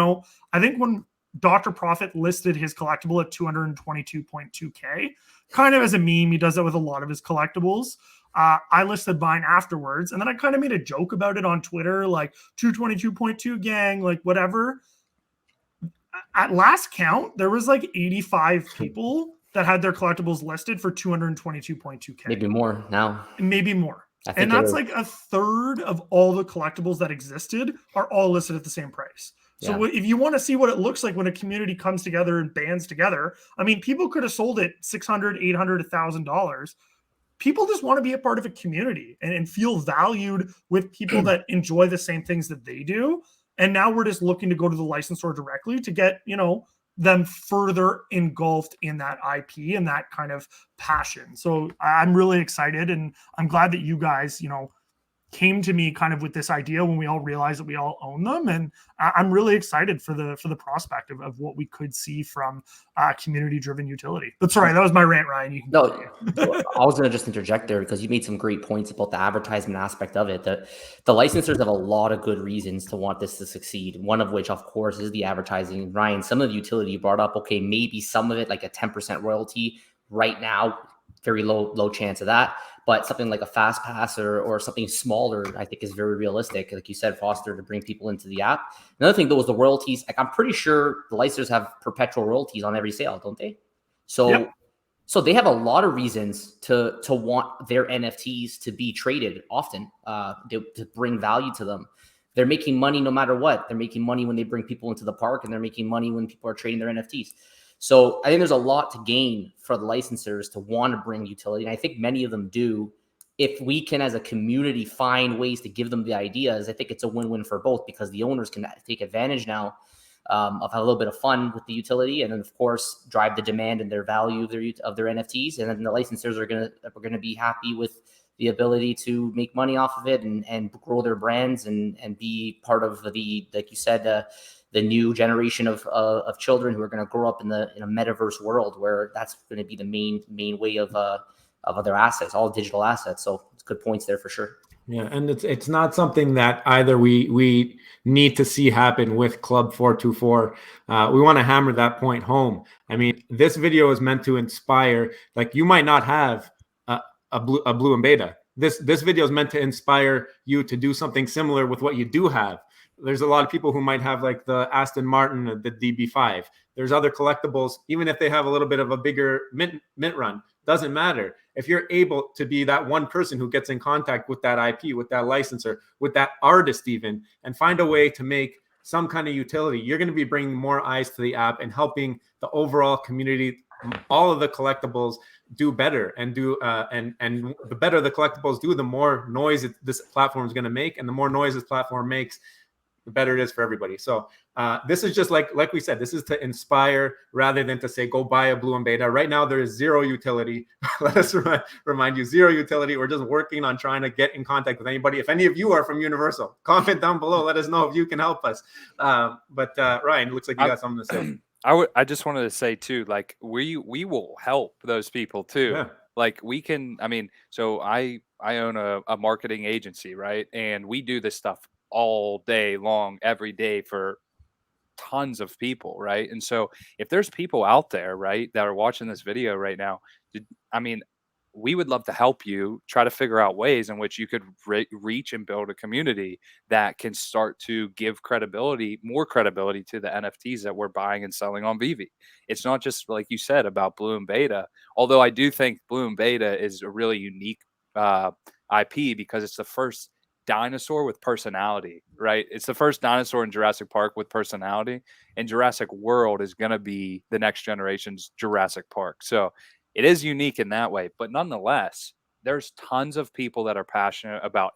I think when Dr. Profit listed his collectible at 222.2K, kind of as a meme, he does that with a lot of his collectibles. I listed mine afterwards, and then I kind of made a joke about it on Twitter, like 222.2 gang, like whatever. at last count, there was like 85 people that had their collectibles listed for 222.2K. Maybe more now. Maybe more. I think And that's like a third of all the collectibles that existed are all listed at the same price. So if you want to see what it looks like when a community comes together and bands together, I mean, people could have sold it $600, $800, $1,000. People just want to be a part of a community and feel valued with people that enjoy the same things that they do. And now we're just looking to go to the licensor directly to get, them further engulfed in that IP and that kind of passion. So I'm really excited, and I'm glad that you guys, came to me kind of with this idea when we all realized that we all own them. And I'm really excited for the prospect of what we could see from community-driven utility. But sorry, that was my rant, Ryan. You can I was going to just interject there because you made some great points about the advertisement aspect of it. The licensors have a lot of good reasons to want this to succeed. One of which, of course, is the advertising. Ryan, some of the utility you brought up, okay, maybe some of it like a 10% royalty right now, very low chance of that. But something like a fast pass or something smaller, I think is very realistic. Like you said, Foster, to bring people into the app. Another thing, though, is the royalties. Like I'm pretty sure the licensors have perpetual royalties on every sale, don't they? So, So they have a lot of reasons to want their NFTs to be traded often, to bring value to them. They're making money no matter what. They're making money when they bring people into the park, and they're making money when people are trading their NFTs. So I think there's a lot to gain for the licensors to want to bring utility. And I think many of them do. If we can, as a community, find ways to give them the ideas, I think it's a win-win for both, because the owners can take advantage now of a little bit of fun with the utility, and then of course drive the demand and their value of their NFTs. And then the licensors are going to be happy with the ability to make money off of it and grow their brands and be part of the, like you said, the new generation of children who are going to grow up in a metaverse world where that's going to be the main way of other assets, all digital assets. So it's good points there for sure. Yeah, and it's not something that either we need to see happen with Club 424. We want to hammer that point home. I mean, this video is meant to inspire. Like, you might not have a blue and beta. This video is meant to inspire you to do something similar with what you do have. There's a lot of people who might have like the Aston Martin, the DB5. There's other collectibles, even if they have a little bit of a bigger mint run, doesn't matter. If you're able to be that one person who gets in contact with that IP, with that licensor, with that artist even, and find a way to make some kind of utility, you're going to be bringing more eyes to the app and helping the overall community, all of the collectibles do better and the better the collectibles do, the more noise this platform is going to make, and the more noise this platform makes, the better it is for everybody. So this is just like we said, this is to inspire rather than to say, go buy a blue and beta. Right now, there is zero utility. Let us remind you, zero utility. We're just working on trying to get in contact with anybody. If any of you are from Universal, comment down below. Let us know if you can help us. But Ryan, it looks like you got something to say. I just wanted to say too, like we will help those people too. Yeah. Like we can, so I own a marketing agency, right? And we do this stuff all day long, every day for tons of people, right? And so if there's people out there, right, that are watching this video right now, we would love to help you try to figure out ways in which you could reach and build a community that can start to give more credibility to the NFTs that we're buying and selling on Veve. It's not just, like you said, about Blue and Beta, although I do think Blue and Beta is a really unique IP because it's the first dinosaur with personality, right? It's the first dinosaur in Jurassic Park with personality, and Jurassic World is going to be the next generation's Jurassic Park. So it is unique in that way, but nonetheless, there's tons of people that are passionate about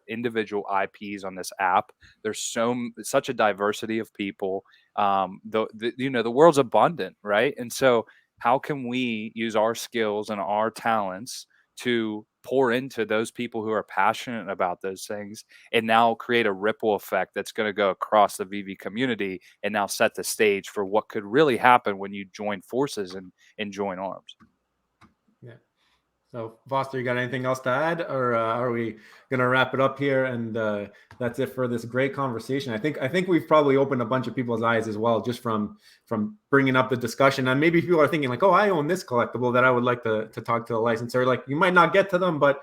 individual IPs on this app. There's such a diversity of people. The world's abundant, right? And so how can we use our skills and our talents to pour into those people who are passionate about those things and now create a ripple effect that's going to go across the Veve community and now set the stage for what could really happen when you join forces and join arms. Yeah. So Foster, you got anything else to add, or are we going to wrap it up here? And that's it for this great conversation. I think we've probably opened a bunch of people's eyes as well, just from bringing up the discussion. And maybe people are thinking like, oh, I own this collectible that I would like to talk to the licensor. Like, you might not get to them, but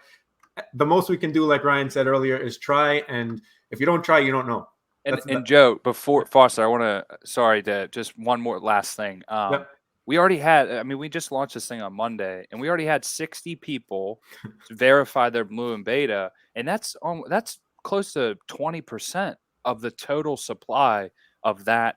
the most we can do, like Ryan said earlier, is try. And if you don't try, you don't know. And Joe, before Foster, I want to sorry to just one more last thing. Yep. We already had. I mean, we just launched this thing on Monday, and we already had 60 people verify their blue and beta, and that's close to 20% of the total supply of that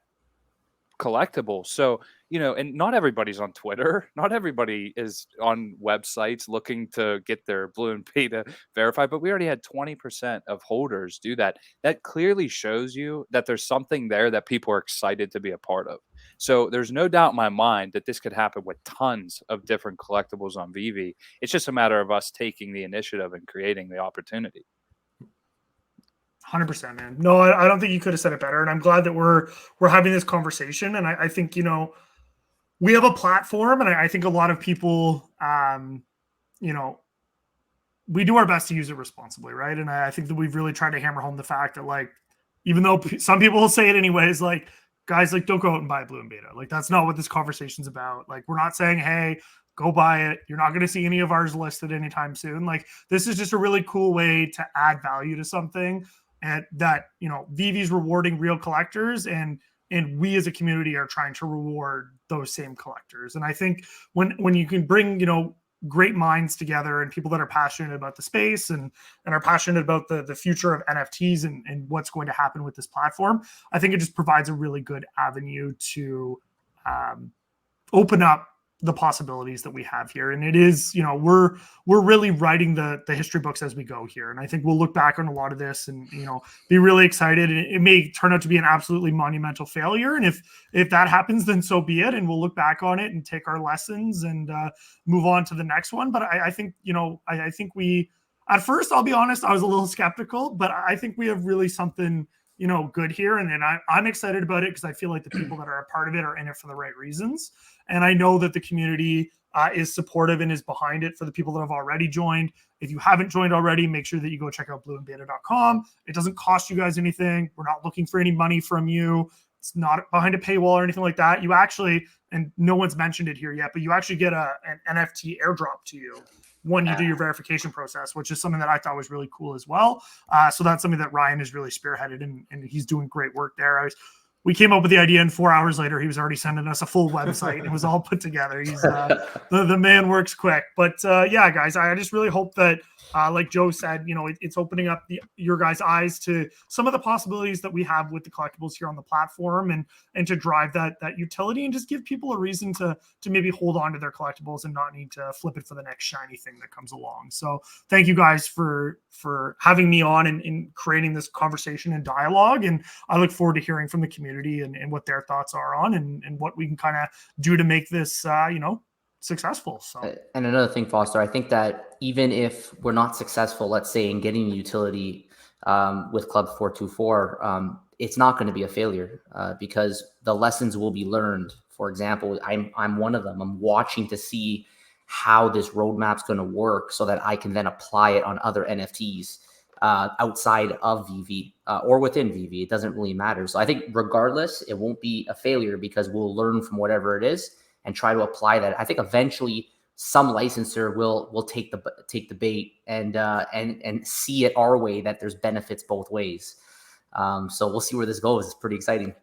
collectible. So, and not everybody's on Twitter. Not everybody is on websites looking to get their blue and beta verified, but we already had 20% of holders do that. That clearly shows you that there's something there that people are excited to be a part of. So there's no doubt in my mind that this could happen with tons of different collectibles on Veve. It's just a matter of us taking the initiative and creating the opportunity. 100%, man. No, I don't think you could have said it better. And I'm glad that we're having this conversation. And I think, we have a platform, and I think a lot of people, we do our best to use it responsibly, right? And I think that we've really tried to hammer home the fact that, like, even though some people will say it anyways, like, guys, like, don't go out and buy a blue and beta. Like, that's not what this conversation's about. Like, we're not saying, hey, go buy it. You're not going to see any of ours listed anytime soon. Like, this is just a really cool way to add value to something, and that, Veve's rewarding real collectors, and we as a community are trying to reward those same collectors. And I think when you can bring, great minds together and people that are passionate about the space and are passionate about the future of NFTs and what's going to happen with this platform, I think it just provides a really good avenue to open up the possibilities that we have here. And it is, we're really writing the history books as we go here. And I think we'll look back on a lot of this and, be really excited. And it may turn out to be an absolutely monumental failure. And if that happens, then so be it. And we'll look back on it and take our lessons and move on to the next one. But I think, I think we, at first, I'll be honest, I was a little skeptical, but I think we have really something, good here. And I'm excited about it because I feel like the people that are a part of it are in it for the right reasons. And I know that the community is supportive and is behind it for the people that have already joined. If you haven't joined already, make sure that you go check out blueandbeta.com. It doesn't cost you guys anything. We're not looking for any money from you. It's not behind a paywall or anything like that. You actually, and no one's mentioned it here yet, but you actually get an NFT airdrop to you when you do your verification process, which is something that I thought was really cool as well. So that's something that Ryan has really spearheaded, and he's doing great work there. We came up with the idea, and 4 hours later, he was already sending us a full website, and it was all put together. He's the man works quick. But yeah, guys, I just really hope that, like Joe said, it's opening up your guys' eyes to some of the possibilities that we have with the collectibles here on the platform, and to drive that utility, and just give people a reason to maybe hold on to their collectibles and not need to flip it for the next shiny thing that comes along. So thank you guys for having me on and creating this conversation and dialogue. And I look forward to hearing from the community and what their thoughts are on and what we can kind of do to make this, successful. So, and another thing, Foster, I think that even if we're not successful, let's say in getting utility with Club 424, it's not going to be a failure because the lessons will be learned. For example, I'm one of them. I'm watching to see how this roadmap's going to work so that I can then apply it on other NFTs outside of Veve or within Veve. It doesn't really matter. So I think regardless, it won't be a failure because we'll learn from whatever it is and try to apply that. I think eventually some licensor will take the bait and see it our way, that there's benefits both ways. So we'll see where this goes. It's pretty exciting.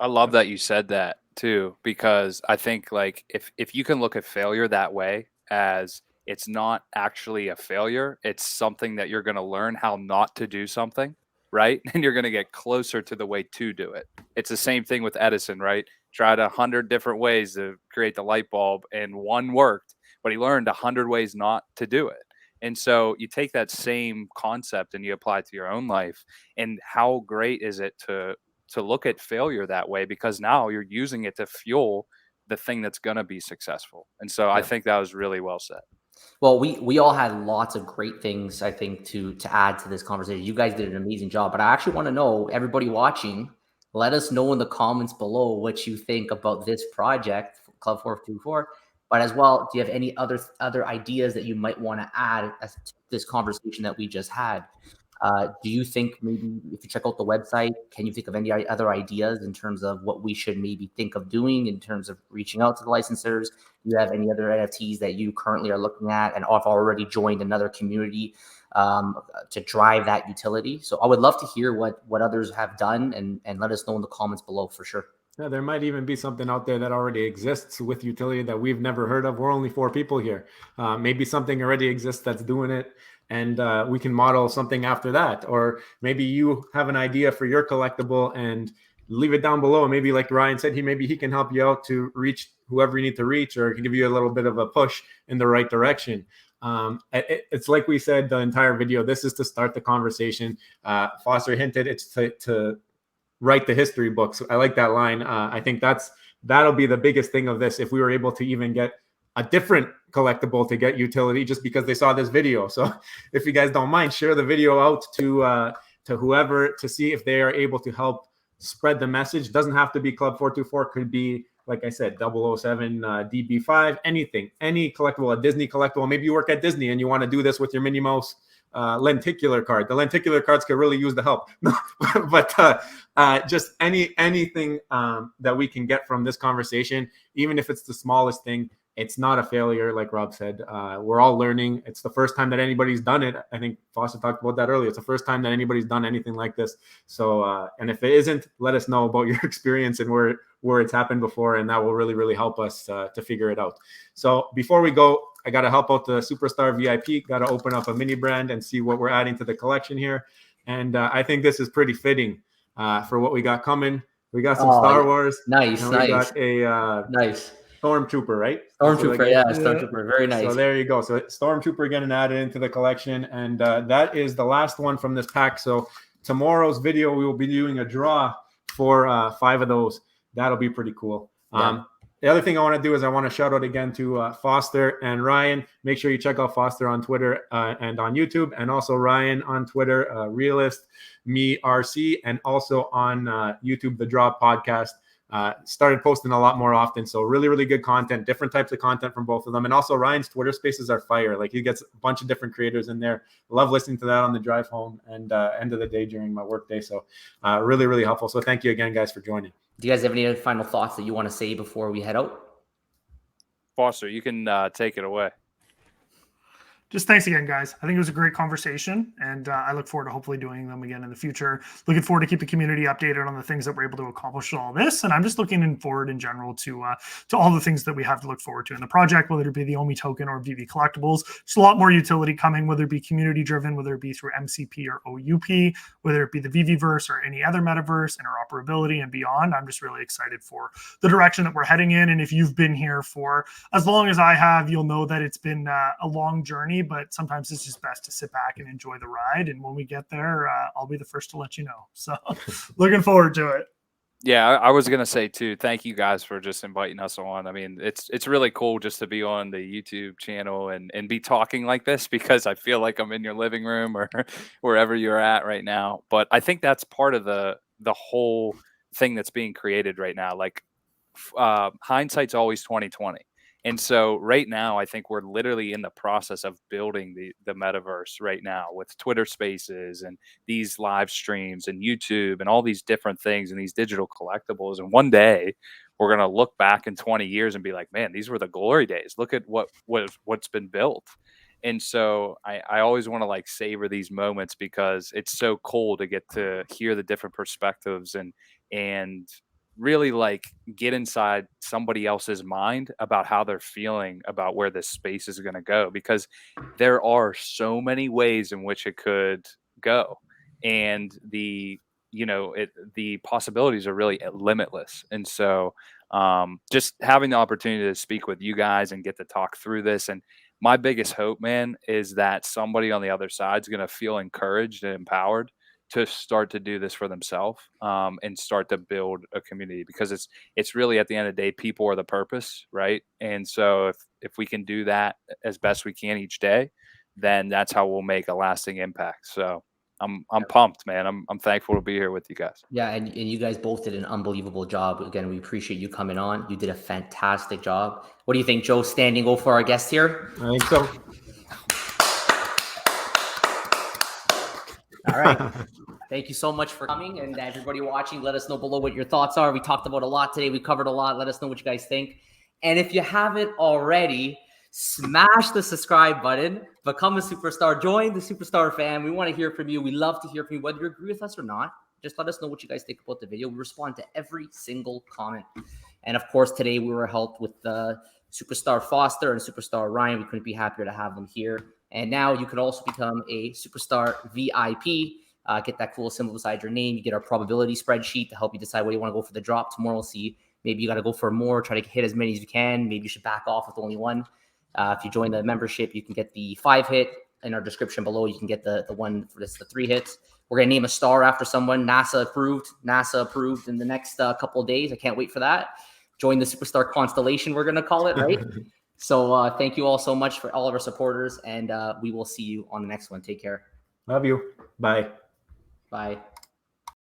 I love that you said that too, because I think like if you can look at failure that way, as it's not actually a failure, it's something that you're going to learn how not to do something, right? And you're going to get closer to the way to do it. It's the same thing with Edison, right? Tried 100 different ways to create the light bulb and one worked, but he learned 100 ways not to do it. And so you take that same concept and you apply it to your own life. And how great is it to look at failure that way, because now you're using it to fuel the thing that's going to be successful. And so I think that was really well said. Well, we all had lots of great things, I think, to add to this conversation. You guys did an amazing job, but I actually want to know, everybody watching, let us know in the comments below what you think about this project, Club 424. But as well, do you have any other ideas that you might want to add as to this conversation that we just had? Do you think maybe if you check out the website, can you think of any other ideas in terms of what we should maybe think of doing in terms of reaching out to the licensors? Do you have any other NFTs that you currently are looking at and have already joined another community to drive that utility. So I would love to hear what others have done, and let us know in the comments below for sure. Yeah, there might even be something out there that already exists with utility that we've never heard of. We're only 4 people here. Maybe something already exists that's doing it, and we can model something after that. Or maybe you have an idea for your collectible and leave it down below. Maybe like Ryan said, maybe he can help you out to reach whoever you need to reach, or can give you a little bit of a push in the right direction. It's like we said the entire video. This is to start the conversation. Foster hinted it's to write the history books. I like that line. I think that'll be the biggest thing of this. If we were able to even get a different collectible to get utility just because they saw this video. So if you guys don't mind, share the video out to whoever to see if they are able to help spread the message. Doesn't have to be Club 424. Could be, like I said, 007, DB5, anything, any collectible, a Disney collectible. Maybe you work at Disney and you want to do this with your Minnie Mouse lenticular card. The lenticular cards could really use the help. But just anything that we can get from this conversation, even if it's the smallest thing, it's not a failure. Like Rob said, we're all learning. It's the first time that anybody's done it. I think Foster talked about that earlier. It's the first time that anybody's done anything like this. So, and if it isn't, let us know about your experience and where it's happened before, and that will really, really help us to figure it out. So before we go, I got to help out the Superstar VIP. Got to open up a mini brand and see what we're adding to the collection here. And I think this is pretty fitting for what we got coming. We got some Star Wars. Nice. We got a nice Stormtrooper, right? Stormtrooper, yeah, Stormtrooper. Very nice. So there you go. So Stormtrooper getting added into the collection. And that is the last one from this pack. So tomorrow's video, we will be doing a draw for 5 of those. That'll be pretty cool. Yeah. The other thing I want to do is I want to shout out again to Foster and Ryan. Make sure you check out Foster on Twitter and on YouTube, and also Ryan on Twitter, REALESTMeRC, and also on YouTube, The Draw Podcast. Started posting a lot more often. So really, really good content, different types of content from both of them. And also Ryan's Twitter spaces are fire. Like, he gets a bunch of different creators in there. Love listening to that on the drive home and end of the day during my work day. So really, really helpful. So thank you again, guys, for joining. Do you guys have any other final thoughts that you want to say before we head out? Foster, you can take it away. Just thanks again, guys. I think it was a great conversation, and I look forward to hopefully doing them again in the future. Looking forward to keep the community updated on the things that we're able to accomplish with all this, and I'm just looking forward in general to all the things that we have to look forward to in the project, whether it be the OMI token or VV collectibles. There's a lot more utility coming, whether it be community-driven, whether it be through MCP or OUP, whether it be the VVverse or any other metaverse, interoperability and beyond. I'm just really excited for the direction that we're heading in, and if you've been here for as long as I have, you'll know that it's been a long journey, but sometimes it's just best to sit back and enjoy the ride. And when we get there, I'll be the first to let you know. So looking forward to it. Yeah, I was going to say too, thank you guys for just inviting us on. I mean, it's really cool just to be on the YouTube channel and be talking like this, because I feel like I'm in your living room or wherever you're at right now. But I think that's part of the whole thing that's being created right now. Like, hindsight's always 20/20. And so right now, I think we're literally in the process of building the metaverse right now with Twitter Spaces and these live streams and YouTube and all these different things and these digital collectibles. And one day we're going to look back in 20 years and be like, man, these were the glory days. Look at what's been built. And so I always want to like savor these moments, because it's so cool to get to hear the different perspectives and really like get inside somebody else's mind about how they're feeling about where this space is going to go, because there are so many ways in which it could go, and the possibilities are really limitless. And so just having the opportunity to speak with you guys and get to talk through this, and my biggest hope, man, is that somebody on the other side is going to feel encouraged and empowered to start to do this for themselves, and start to build a community, because it's really, at the end of the day, people are the purpose, right? And so if we can do that as best we can each day, then that's how we'll make a lasting impact. So I'm pumped, man. I'm thankful to be here with you guys. Yeah, and you guys both did an unbelievable job. Again, we appreciate you coming on. You did a fantastic job. What do you think, Joe? Standing O for our guest here? I think so. All right. Thank you so much for coming, and everybody watching, let us know below what your thoughts are. We talked about a lot today. We covered a lot. Let us know what you guys think. And if you haven't already, Smash the subscribe button, become a superstar, join the superstar fam. We want to hear from you. We love to hear from you, whether you agree with us or not. Just let us know what you guys think about the video. We respond to every single comment. And of course, today we were helped with Superstar Foster and Superstar Ryan. We couldn't be happier to have them here. And now you could also become a Superstar VIP. Get that cool symbol beside your name. You get our probability spreadsheet to help you decide where you want to go for the drop. Tomorrow we'll see. Maybe you got to go for more, try to hit as many as you can. Maybe you should back off with only one. If you join the membership, you can get the 5 hit. In our description below, you can get the one for this, the 3 hits. We're going to name a star after someone. NASA approved in the next couple of days. I can't wait for that. Join the Superstar Constellation, we're going to call it, right? So thank you all so much for all of our supporters, and we will see you on the next one. Take care. Love you. Bye. Bye.